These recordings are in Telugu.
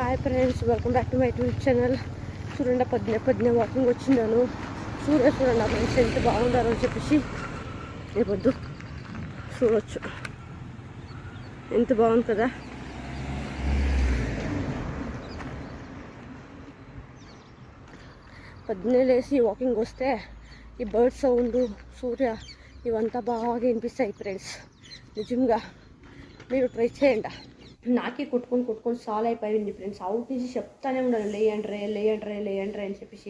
Hi friends, welcome back to my YouTube channel. చూడండి, పొద్దునే వాకింగ్ వచ్చిందాను. చూడండి ఫ్రెండ్స్ ఎంత బాగుండారో అని చెప్పేసి రేపొద్దు చూడవచ్చు. ఎంత బాగుంది కదా. పొద్దున్నే లేచి వాకింగ్ వస్తే ఈ బర్డ్ సౌండ్, సూర్య ఇవంతా బాగా వినిపిస్తాయి ఫ్రెండ్స్. నిజంగా మీరు ట్రై చేయండి. నాకే కొట్టుకొని చాలా అయిపోయింది ఫ్రెండ్స్. అవుట్ నుంచి చెప్తానే ఉండాలి, లేయండ్రే అని చెప్పేసి.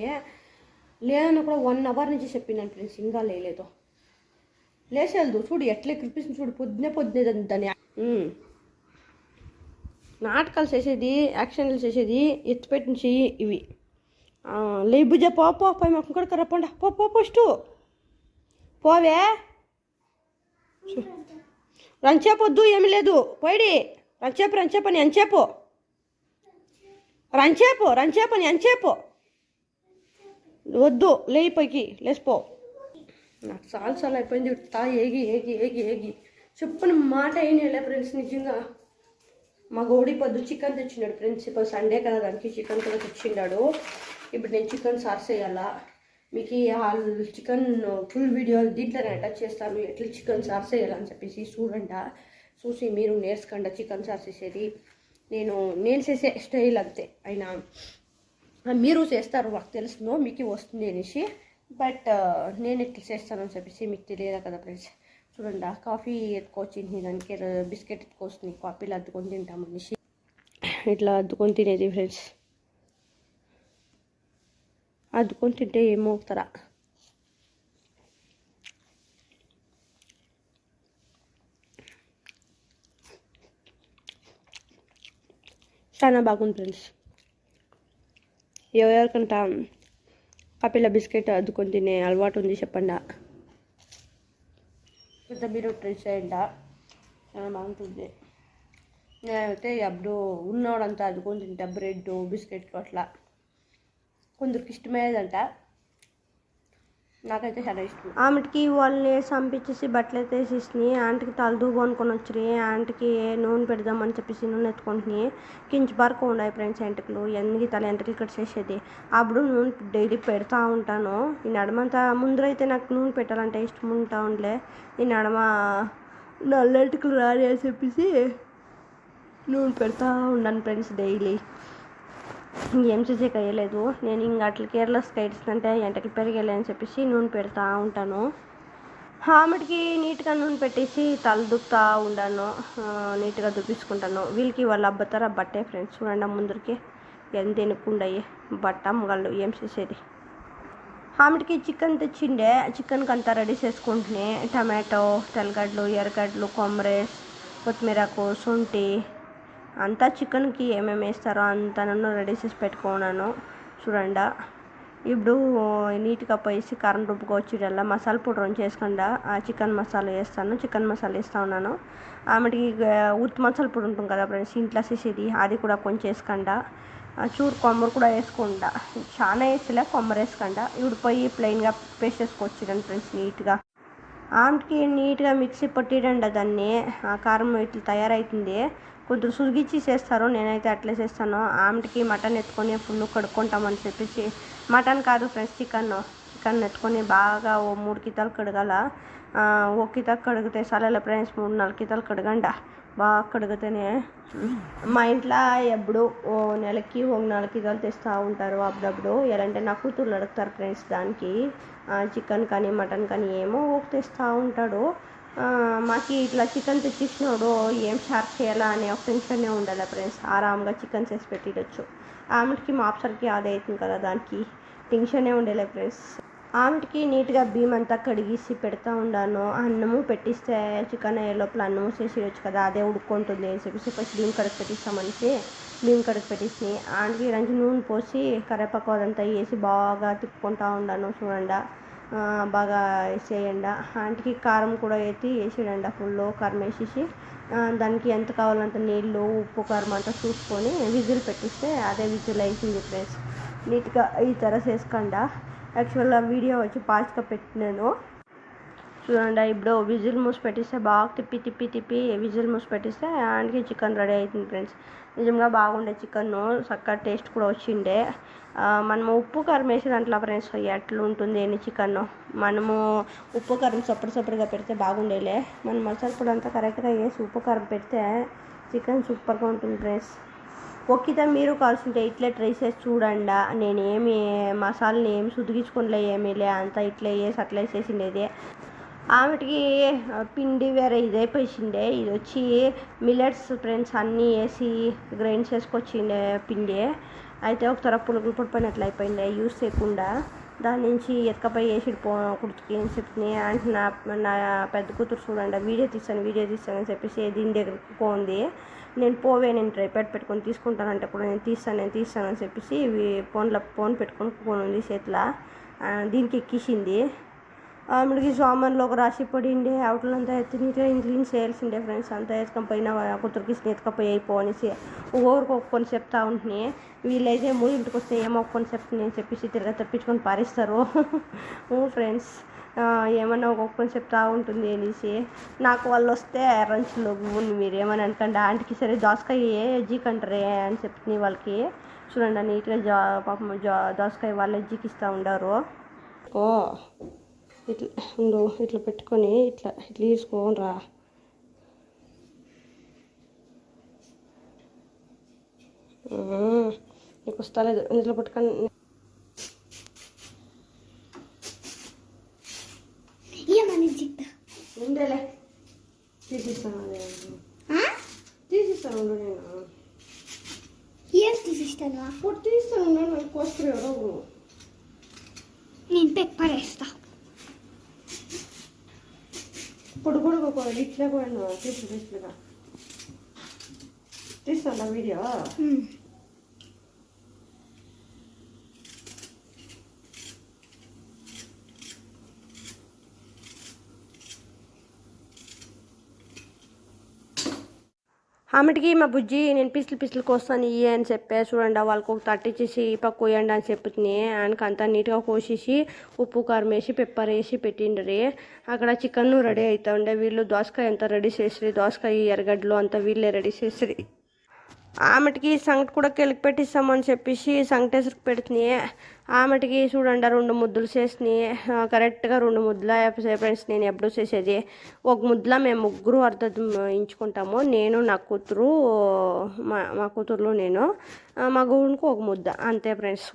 లేదని కూడా 1 అవర్ నుంచి చెప్పినాను ఫ్రెండ్స్, ఇంకా లేదు. లేచేదు చూడు ఎట్లా కనిపిస్తుంది చూడు, పొద్దునే దాన్ని నాటకాలు చేసేది, యాక్షన్లు చేసేది, ఎత్తిపెట్టిన చెయ్యి ఇవి. లేబుజ పో మాకు కూడా కరపండి, పో ఫస్ట్ పోవే. రంచేపొద్దు, ఏమి లేదు, పోయిడి. రంచేపని ఎంచేపు, రంచేపని ఎంచేపు వద్దు, లేయి పైకి లేచిపో. నాకు చాలా అయిపోయింది. ఏగి చెప్పిన మాట అయినా ఫ్రెండ్స్. నిజంగా మా గోడి పొద్దు చికెన్ తెచ్చినాడు ఫ్రెండ్స్. ఇప్పుడు సండే కదా, దానికి చికెన్ కూడా తెచ్చిండాడు. ఇప్పుడు నేను చికెన్ సార్స్ వేయాలా. మీకు చికెన్ ఫుల్ వీడియో దీంట్లోనే అటాచ్ చేస్తాను, ఎట్లా చికెన్ సార్స్ వేయాలని చెప్పేసి. చూసి మీరు నేర్చుకోండి చికెన్ సార్స్ వేసేది. నేను చేసే స్టైల్ అంతే, అయినా మీరు చేస్తారు నాకు తెలుసును, మీకు వస్తుంది అనేసి. బట్ నేను ఎట్లా చేస్తానని చెప్పేసి మీకు తెలియదు కదా ఫ్రెండ్స్. చూడండి, కాఫీ ఎత్తుకొచ్చింది, దానికి బిస్కెట్ ఎత్తుకొస్తుంది, కాఫీలో అద్దుకొని తింటాం అనేసి ఇట్లా అద్దుకొని తినేది ఫ్రెండ్స్. అద్దుకొని తింటే ఏమవుతారా. చాలా బాగుంది ఫ్రెండ్స్. ఎవరికంటా కాపీలో బిస్కెట్ అద్దుకొని తినే అలవాటు ఉంది చెప్పండి. పెద్ద మీరు ట్రై చేయండి, చాలా బాగుంటుంది. నేనైతే అప్పుడు ఉన్నవాడంతా అద్దుకొని తింటా, బ్రెడ్ బిస్కెట్లు అట్లా. కొందరికి ఇష్టమయ్యేదంట, నాకైతే చాలా ఇష్టం. ఆమెకి వాళ్ళని సంపించేసి బట్టలు ఎత్తేసేసి ఆంటీకి తలదూగు అనుకొని వచ్చి ఆంటీకి నూనె పెడదామని చెప్పేసి నూనె ఎత్తుకొని కించి బరకు ఉన్నాయి ఫ్రెండ్స్. ఎంటకలు ఎన్ని తల ఎంటకలు కట్ చేసేది. అప్పుడు నూనె డైలీ పెడతా ఉంటాను. ఈ నడమంతా ముందరైతే నాకు నూనె పెట్టాలంటే ఇష్టం ఉంటా ఉండలే. ఈ నడమ నల్లెంటకలు రాని అని చెప్పేసి నూనె పెడతా ఉన్నాను ఫ్రెండ్స్ డైలీ. ఏం చేసేకి అయ్యలేదు. నేను ఇంకా అట్లా కేర్లెస్ స్కైట్స్ అంటే ఎంటకి పెరిగేలే అని చెప్పేసి నూనె పెడతా ఉంటాను. ఆమెటికి నీట్గా నూనె పెట్టేసి తల దుక్కుతా ఉండాను, నీట్గా దుప్పించుకుంటాను. వీళ్ళకి వాళ్ళు అబ్బతారా బట్టే ఫ్రెండ్స్. చూడండి ముందరికి ఎంత ఎనుక్కుండాయి బట్ట మొగళ్ళు. ఏం చేసేది. ఆమెటికి చికెన్ తెచ్చిండే, చికెన్కి అంతా రెడీ చేసుకుంటున్నాయి. టమాటో, తెల్లగడ్డలు, ఎర్రగడ్డలు, కొమ్మరేస్, కొత్తిమీరకు, శుంఠి అంతా చికెన్కి ఏమేమి వేస్తారో అంతా నన్ను రెడీ చేసి పెట్టుకున్నాను. చూడండి, ఇప్పుడు నీట్గా పోయేసి కారం రుబ్బుకొచ్చిడల్లా మసాలా పౌడర్ చేసుకుండా చికెన్ మసాలా వేస్తాను. చికెన్ మసాలా వేస్తూ ఉన్నాను. ఆమెకి ఉత్తి మసాలా పొడి ఉంటుంది కదా ఫ్రెండ్స్, ఇంట్లో చేసేది, అది కూడా కొంచెం వేసుకుండా చూడు కొమ్మరు కూడా వేసుకుండా, చాలా వేసలే కొమ్మరు వేసుకుండా. ఇప్పుడు పోయి ప్లెయిన్గా పేస్ట్ చేసుకొచ్చిడండి ఫ్రెండ్స్ నీట్గా. ఆమెకి నీట్గా మిక్సీ పట్టిడండి దాన్ని. ఆ కారం ఇట్లా తయారవుతుంది. కొందరు సుగిచ్చి చేస్తారు, నేనైతే అట్లే చేస్తాను. ఆమెకి మటన్ ఎత్తుకొని ఫుల్ కడుక్కుంటామని చెప్పేసి, మటన్ కాదు ఫ్రెండ్స్ చికెన్ ఎత్తుకొని బాగా 3 కితాలు కడగాల. 1 కితా కడిగితే సరేలే ఫ్రెండ్స్, 3-4 కితాలు కడగండి. బాగా కడిగితేనే. మా ఇంట్లో ఎప్పుడు నెలకి 4 కితాలు తెస్తూ ఉంటారు అప్పుడప్పుడు. ఎలాంటే నా కూతుర్లు అడుగుతారు ఫ్రెండ్స్, దానికి చికెన్ కానీ మటన్ కానీ ఏమో తెస్తూ ఉంటాడు. మాకు ఇట్లా చికెన్ తెచ్చిచ్చినాడు ఏం షార్ప్ చేయాలా అనే ఒక టెన్షన్నే ఉండాలి ఫ్రెండ్స్. ఆరాంగా చికెన్ చేసి పెట్టిడొచ్చు. ఆమెకి మాప్సర్కి అదే అవుతుంది కదా, దానికి టెన్షనే ఉండేలే ఫ్రెండ్స్. ఆమెకి నీట్గా బియ్యం అంతా కడిగేసి పెడతా ఉన్నాను. అన్నము పెట్టిస్తే చికెన్ లోపల అన్నము చేసేయచ్చు కదా, అదే ఉడుక్కుంటుంది అని చెప్పేసి ఫస్ట్ బియ్యం కడిగి పెట్టిస్తామనేసి బియ్యం కడిగి పెట్టేసి ఆంటీకి రంచి నూనె పోసి కరివేపాకు అదంతా వేసి బాగా తిప్పుకుంటా ఉన్నాను. చూడండి, బాగా వేసేయండి. ఆంటీకి కారం కూడా వేసేయండి, ఫుల్ కారం వేసేసి దానికి ఎంత కావాలంత నీళ్ళు, ఉప్పు, కారం అంతా చూసుకొని విజిల్ పెట్టిస్తే అదే విజిల్ అవుతుంది ఫ్రెండ్స్. నీట్గా ఈ తర చేసుకోండి. యాక్చువల్గా వీడియో వచ్చి ఫాస్ట్గా పెట్టినాను. చూడండి, ఇప్పుడు విజిల్ మూసి పెట్టిస్తే బాగా తిప్పి విజిల్ మూసి పెట్టిస్తే ఆంటీకి చికెన్ రెడీ అవుతుంది ఫ్రెండ్స్. నిజంగా బాగుండే చికెన్, చక్కగా టేస్ట్ కూడా వచ్చిండే. మనము ఉప్పు కారం వేసి దాంట్లో ఫ్రెండ్స్ ఎట్లా ఉంటుంది ఎన్ని చికెన్, మనము ఉప్పు కారం సపరేట్గా పెడితే బాగుండేలే. మనం మసాలా పొడి అంతా కరెక్ట్గా వేసి ఉప్పు కారం పెడితే చికెన్ సూపర్గా ఉంటుంది ఫ్రెండ్స్. ఒక్కితే మీరు కావాల్సింటే ఇట్లే ట్రై చేసి చూడండి. నేనేమి మసాలాని ఏమి సుదిగించుకోలే, ఏమీలే, అంతా ఇట్లా వేసి అట్లా వేసేసిండేది. ఆమెటికి పిండి వేరే ఇదైపోయిండే, ఇది వచ్చి మిల్లెట్స్ ఫ్రెండ్స్ అన్నీ వేసి గ్రైండ్ చేసుకొచ్చిండే పిండి. అయితే ఒకసారి పులుగులు పడిపోయినట్లు అయిపోయింది యూస్ చేయకుండా. దాని నుంచి ఎత్తుకపోయి వేసిడు కుర్తికి అని చెప్పి అంటే నా పెద్ద కూతురు చూడండి వీడియో తీస్తాను అని చెప్పేసి దీని దగ్గరికి పోంది. నేను నేను ట్రైపాడ్ పెట్టుకొని తీసుకుంటానంటే కూడా నేను తీస్తాను అని చెప్పేసి ఫోన్ పెట్టుకొని పోనుంది చేతిలో. దీనికి ఎక్కిసింది. ఆమెకి సామాన్లో ఒక రాశి పడిండే, అవుట్లంతా నీట్గా క్లీన్ చేయాల్సిండే ఫ్రెండ్స్. అంతా ఎత్తుకొని పోయినా కూతురికి ఎత్తుకపోయి అయిపోనేసి ఒక్కొక్కరికి ఒక్కొని చెప్తా ఉంటున్నాయి. వీళ్ళైతే ఇంటికి వస్తే ఏమో ఒక్కొని చెప్తుంది అని చెప్పేసి తిరగా తప్పించుకొని పారేస్తారు ఫ్రెండ్స్. ఏమన్నా ఒక్కొక్కని చెప్తా ఉంటుంది అనేసి. నాకు వాళ్ళు వస్తే రంచులో మీరు ఏమని అనుకోండి, ఆంటీకి సరే దోసకాయ ఎజ్జికంటారే అని చెప్తుంది వాళ్ళకి. చూడండి నీట్గా పాపం దోసకాయ వాళ్ళు ఎజ్జికి ఇస్తూ ఉండారు. ఇట్లా పెట్టుకొని ఇట్లా తీసుకోని రా. నీకు వస్తలేదు, ఇట్లా పట్టుకొని ఉండేలే తీసిస్తాను నేను ఏం తీసిస్తాను పొట్టు తీస్తాను కోసుకునే నేను పెప్పర్ వేస్తా. ఇప్పుడు కూడా ఇట్లా కూడా తీసుకుగా తీస్తాను వీడియో. ఆమెటికి మా బుజ్జి నేను పిసిలు కోస్తాను ఇయ్యి అని చెప్పే. చూడండి వాళ్ళకి ఒక తట్టించేసి పక్క కోయండి అని చెప్తుంది. ఆయనకి అంతా నీట్గా కోసేసి ఉప్పు కారం వేసి పెప్పర్ వేసి పెట్టిండ్రి. అక్కడ చికెన్ రెడీ అవుతా ఉండే. వీళ్ళు దోసకాయ అంతా రెడీ చేసిరి, దోసకాయ ఎర్రగడ్డలు అంతా వీళ్ళే రెడీ చేసిరి. ఆమెటికి సంగటి కూడా కెలికి పెట్టిస్తామని చెప్పేసి సంగటేసరికి పెడుతుంది. ఆమెటికి చూడండి 2 ముద్దలు చేసినాయి. కరెక్ట్గా 2 ముద్దల ఫ్రెండ్స్. నేను ఎప్పుడు చేసేది ఒక ముద్దలో మేము ముగ్గురు అర్థం ఇంచుకుంటాము. నేను నా కూతురు మా కూతురులో నేను మా గుడికి ఒక ముద్ద అంతే ఫ్రెండ్స్.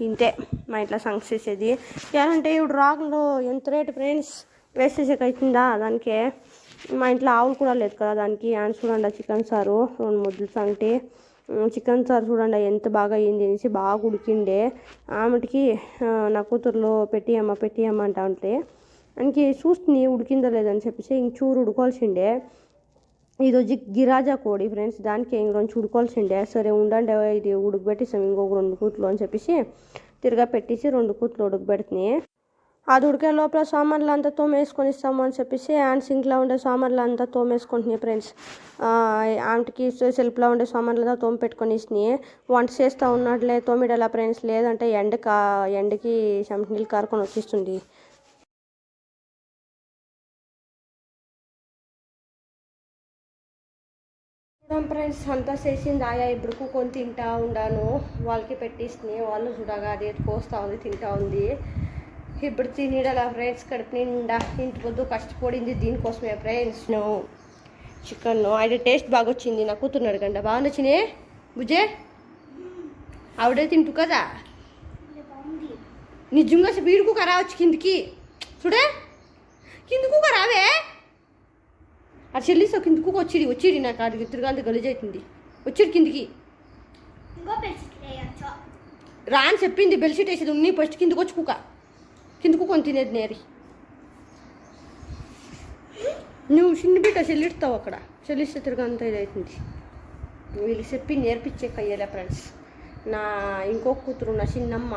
ఇంతే మా ఇంట్లో సంగతి చేసేది. ఏంటంటే ఇప్పుడు రాగులు ఎంత రేటు ఫ్రెండ్స్, వేసేసేకి అవుతుందా దానికి. మా ఇంట్లో ఆవులు కూడా లేదు కదా దానికి. అని చూడండి చికెన్ సారు 2 ముద్దలు సంగటి. చికెన్ సారు చూడండి ఎంత బాగా అయ్యింది అనేసి బాగా ఉడికిండే. ఆమెటికి నా కూతురులో పెట్టియమ్మ అంటా ఉంటే ఆయనకి చూస్తుంది ఉడికిందో లేదని చెప్పేసి ఇంక చూరు ఉడుకోవాల్సిండే. ఇది వచ్చి గిరాజా కోడి ఫ్రెండ్స్, దానికి ఇంకొంచెం ఉడుకోవాల్సిండే. సరే ఉండండి ఇది ఉడకబెట్టేసాం ఇంకొక 2 కూతులు అని చెప్పేసి తిరగా పెట్టేసి 2 కూతులు ఉడకబెడుతున్నాయి. అది ఉడికే లోపల సామాన్లు అంతా తోమేసుకొని ఇస్తాము అని చెప్పేసి ఆన్ సింక్లో ఉండే సామాన్లు అంతా తోమేసుకుంటున్నాయి ఫ్రెండ్స్. ఆంటీకి సెల్ఫ్లో ఉండే సామాన్లు అంతా తోమ పెట్టుకొని ఇచ్చినాయి. వంట చేస్తూ ఉన్నట్లే తోమిడలా ఫ్రెండ్స్, లేదంటే ఎండకి చెమట నీళ్ళు కారుకొని వచ్చేస్తుంది. ఫ్రెండ్స్ అంతా చేసింది ఆయా ఇప్పుడు కూకొని తింటా ఉండాను. వాళ్ళకి పెట్టిస్తున్నాయి. వాళ్ళు చూడగా అది కోస్తూ ఉంది తింటా ఉంది. ఇప్పుడు తినడలా ఫ్రెండ్స్ కడుపు నిండా. ఇంటి పొద్దు కష్టపడింది దీనికోసమే ఫ్రెండ్స్. చికెన్ అయితే టేస్ట్ బాగా వచ్చింది. నా కూతురు అడగండి బాగా నచ్చినాయి బుజ్జే. ఆవిడే తింటు కదా నిజంగా వీడుకు రావచ్చు కిందికి. చూడే కిందికు రావే. అది చెల్లిస్తావు కిందికు వచ్చిడి నాకు అది తిరగాంత గలీజ్ అవుతుంది. వచ్చిడు కిందికి రా అని చెప్పింది. బెల్షీట్ వేసేది ఉన్ని ఫస్ట్ కిందికి వచ్చి కిందకు కొని తినేది నేరి. నువ్వు చిన్న బిడ్డ చెల్లిస్తావు అక్కడ, చెల్లిస్తే తిరగా అంతా ఇదవుతుంది. వీళ్ళకి చెప్పి నేర్పించే కయ్యలే ఫ్రెండ్స్. నా ఇంకొక కూతురు నా చిన్నమ్మ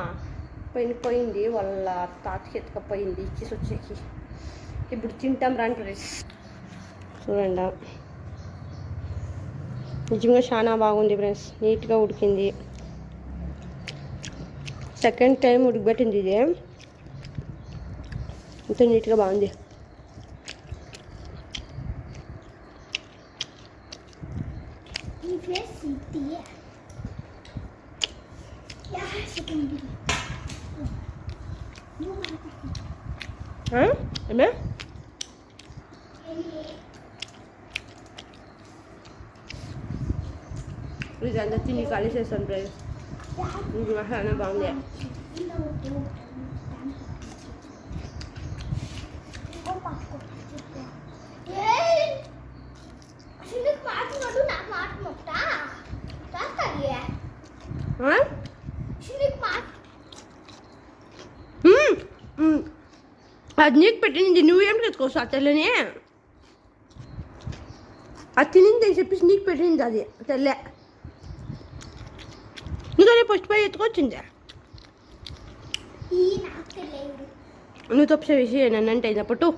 పోయింది వాళ్ళ తాతకి ఎత్తుకపోయింది ఇచ్చేసి వచ్చేకి. ఇప్పుడు తింటాం రాని ఫ్రెండ్స్. చూడండి నిజంగా చాలా బాగుంది ఫ్రెండ్స్, నీట్గా ఉడికింది. సెకండ్ టైం ఉడికిపెట్టింది ఇది, ఇంత నీట్గా బాగుంది. ఈ ఫ్రెండ్స్ ఏమే ఇదంతా తిని కలిసేస్తాను ఫ్రెండ్స్. ఇది మసాలా బాగుంది. అది నీకు పెట్టింది, నువ్వేం తెచ్చుకోవచ్చు ఆ తెల్లని. అది తినింది అని చెప్పేసి నీకు పెట్టింది అది తెల్లే. ఇంకా రేపు ఫస్ట్ పై ఎత్తుకొచ్చింది. నువ్వు తప్పే విషయం నన్ను అంటే అయినప్పుడు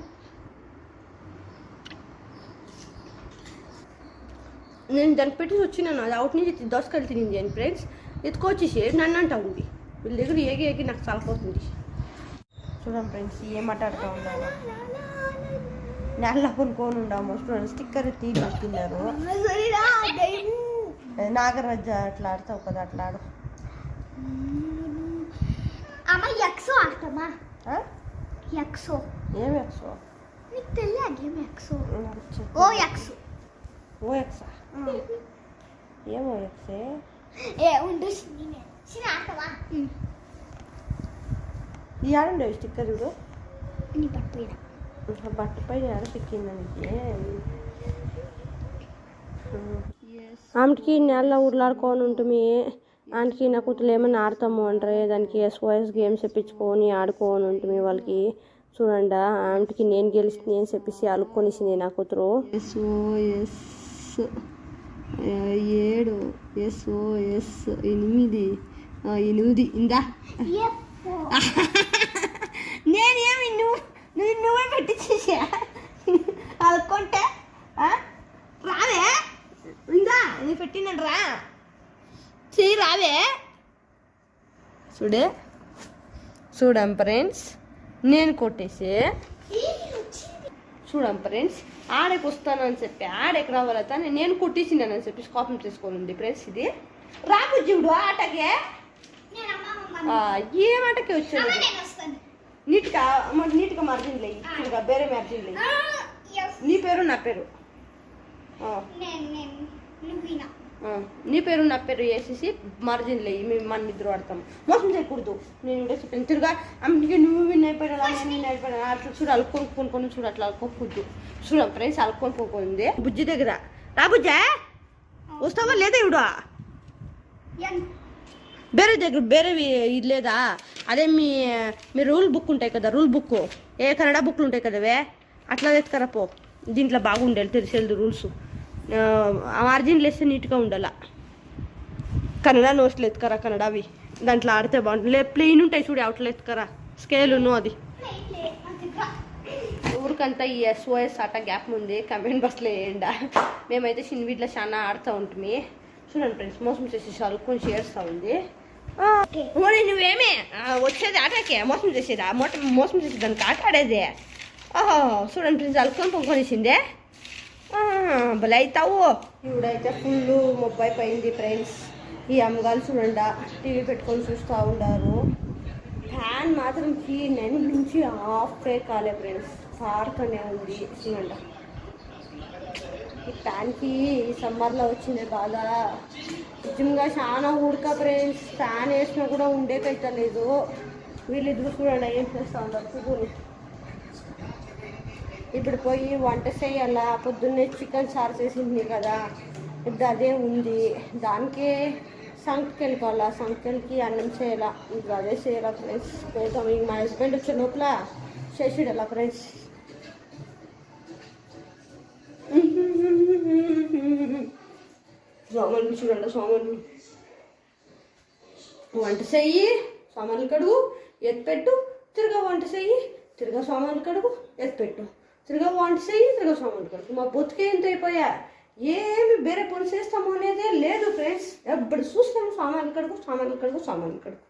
నేను దానికి పెట్టేసి వచ్చినాను. అది అవుట్ నుంచి దోసకాయలు తినింది అని ఫ్రెండ్స్ ఎత్తుకొచ్చేసి నన్ను అంటా ఉంది. వీళ్ళ దగ్గర ఏగి ఏగి నాకు చాలపోతుంది. చూడండి ఫ్రెండ్స్ ఏం మాట్లాడుతూ ఉన్నాను. నెల కొనుక్కొని ఉన్నాము. చూడండి స్టిక్కర్ తీపిస్తున్నారు. నాగరాజ అట్లా ఆడతావు కదా, అట్లా ఆడు. ఎక్సో ఆడతామా? ఎక్సో ఏం ఎక్సో నీకు తెలియదు? Game X O. ఓ ఎక్సో. ఓ ఎక్సా? ఏం ఓ ఎక్సే? ఉండు చిన్న ఆడతావా? ఈ ఆడండి స్టిక్కర్ చూడు. నీ పట్టుపైన బట్టపై ఆడ సిక్కిందానికి. ఆమెకి నెల ఊర్లాడుకొని ఉంటుంది. ఆమెకి నా కూతురు ఏమైనా ఆడతాము అంటారే దానికి SOS గేమ్స్ తెప్పించుకొని ఆడుకొని ఉంటుంది వాళ్ళకి. చూడండి ఆమెకి నేను గెలిచింది అని చెప్పేసి అలుక్కొనిసింది నా కూతురు. SOS 7 SOS 8 ఇందా. నేనేమి నువ్వే పెట్టించేసా అలుక్కుంటే రావే. ఇందా నేను పెట్టినాను రా చెయ్యి రావే. చూడం ఫ్రెండ్స్ నేను కొట్టేసి చూడం ఫ్రెండ్స్ ఆడకి వస్తానని చెప్పి ఆడకి రావాలతా నేను కొట్టేసినానని చెప్పి కోపం చేసుకోనుంది ఫ్రెండ్స్. ఇది రాబు జీవుడు ఆటకే ఏం ఆటకే వచ్చాను. నీట్గా మార్జిన్ లేయి, ఇంకా వేరే మార్జిన్ లేయి. నీ పేరు నా పేరు, నీ పేరు నా పేరు వేసేసి మార్జిన్ లేయి. మేము మన ఇద్దరు ఆడతాం. మోసం చేయకూడదు. నేను కూడా చెప్పాను తిరుగా అమ్మకి నువ్వు విన్ అయిపోయినా నేను విన్ అయిపోయినా అట్లా చూడు అలుక్కొని చూడు అట్లా అలుక్కోకూడదు. చూడం ఫ్రెండ్స్ అలుక్కొని పోయింది బుజ్జి దగ్గర. రా బుజ్జా వస్తావా లేదా? ఇవిడా వేరే దగ్గర వేరేవి ఇది లేదా? అదే మీ రూల్ బుక్ ఉంటాయి కదా, రూల్ బుక్ ఏ కన్నడ బుక్లు ఉంటాయి కదవే అట్లా ఎత్తుకరా పో. దీంట్లో బాగుండాలి తెలిసేది రూల్స్. మార్జిన్లు వేస్తే నీట్గా ఉండాల. కన్నడ నోట్స్లు ఎత్తుకరా కన్నడవి. దాంట్లో ఆడితే బాగుంటుంది. ప్లెయిన్ ఉంటాయి చూడు అవుట్లో ఎత్తుకరా స్కేలును. అది ఊరికంతా ఈ SOS ఆట గ్యాప్ ఉంది. కమెంట్ బాక్స్లో వేయండి. మేమైతే చిన్నవీట్లో చాలా ఆడుతూ ఉంటుంది. చూడండి ఫ్రెండ్స్ మోసం చేసేసి అలుక్కొని చేస్తూ ఉంది. మరి నువ్వేమే వచ్చేది ఆటకే మోసం చేసేదా? మోసం చేసేదానికి ఆట ఆడేదే. ఓహో చూడండి ఫ్రెండ్స్ అలుక్కొని పొంగొనిసిందే. భలే అవుతావు. ఇప్పుడైతే ఫుల్ మొబైల్ పోయింది ఫ్రెండ్స్. ఈ అమ్మగారు చూడండి టీవీ పెట్టుకొని చూస్తూ ఉన్నారు. ఫ్యాన్ మాత్రం 9 నుంచి ఆఫ్ కాలే ఫ్రెండ్స్, పార్కనే ఉంది. చూడండి ఈ ఫ్యాన్కి ఈ సమ్మర్లో వచ్చిందే బాధ. నిజంగా చాలా ఉడక ఫ్రెండ్స్. ఫ్యాన్ వేసినా కూడా ఉండేకైతే లేదు. వీళ్ళిద్దరు చూడండి ఏం చేస్తూ ఉన్నారు చూడు. ఇప్పుడు పోయి వంట చేయాలా. పొద్దున్నే చికెన్ చారు చేసింది కదా, ఇప్పుడు అదే ఉంది. దానికే సంఖ్యకి వెళ్ళిపోవాలా, సంఖ్యలకి అన్నం చేయాలా. ఇప్పుడు అదే చేయాలా ఫ్రెండ్స్. పోతాం ఇంక మా హస్బెండ్ వచ్చే లోపల చేసిడలా ఫ్రెండ్స్. సామాన్లు చూడండి, సామాన్లు వంట చెయ్యి, సామాన్లు కడుగు, ఎత్తిపెట్టు, తిరగా వంట చెయ్యి, తిరగా సామాన్లు కడుగు, ఎత్తిపెట్టు, తిరగా వంట చెయ్యి, తిరగా సామాన్లు కడుగు. మా బతుకే ఎంత అయిపోయా. ఏమి వేరే పని చేస్తాము అనేదే లేదు ఫ్రెండ్స్. ఎప్పుడు చూస్తాము సామాన్లు కడుగు, సామాన్లు కడుగు, సామాన్లు కడుగు.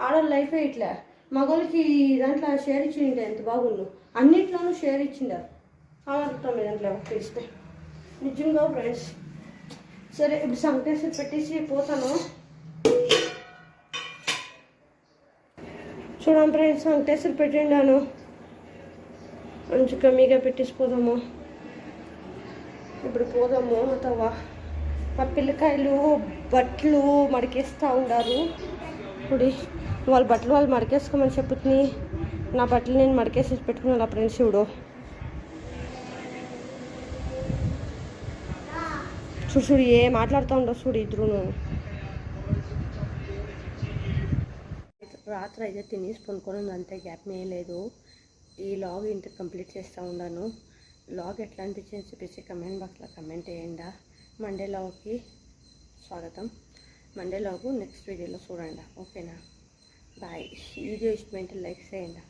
ఆడవాళ్ళ లైఫే ఇట్లా. మగవాళ్ళకి దాంట్లో షేర్ ఇచ్చిండే ఎంత బాగుండు. అన్నిట్లోనూ షేర్ ఇచ్చిండారు. సామాన్లతో దాంట్లో తెలిస్తే నిజంగా ఫ్రెండ్స్. సరే ఇప్పుడు సంకేసి పెట్టేసి పోతాను. చూడండి ఫ్రెండ్స్ వెంకటేశ్వర పెట్టిండాను మంచి కమ్మీగా పెట్టేసిపోదాము. ఇప్పుడు పోదాము. అతవా మా పిల్లకాయలు బట్టలు మడికేస్తూ ఉండారు. ఇప్పుడు వాళ్ళ బట్టలు వాళ్ళు మడికేసుకోమని చెప్పుతుంది. నా బట్టలు నేను మడికేసేసి పెట్టుకున్నా ఫ్రెండ్స్. చూడు చూడు చూడు ఏ మాట్లాడుతూ ఉండవు చూడు ఇద్దరును. రాత్రి అయితే తినేసి పనుకొని అంతే, గ్యాప్ లేదు. ఈ లాగ్ ఇంత కంప్లీట్ చేస్తూ ఉన్నాను. లాగ్ ఎట్లా అనిపించింది చెప్పేసి కమెంట్ బాక్స్లో కమెంట్ చేయండి. మండే లాగ్కి స్వాగతం. మండే లాగు నెక్స్ట్ వీడియోలో చూడండి. ఓకేనా? బాయ్. వీడియో ఇష్టమైతే లైక్ చేయండి.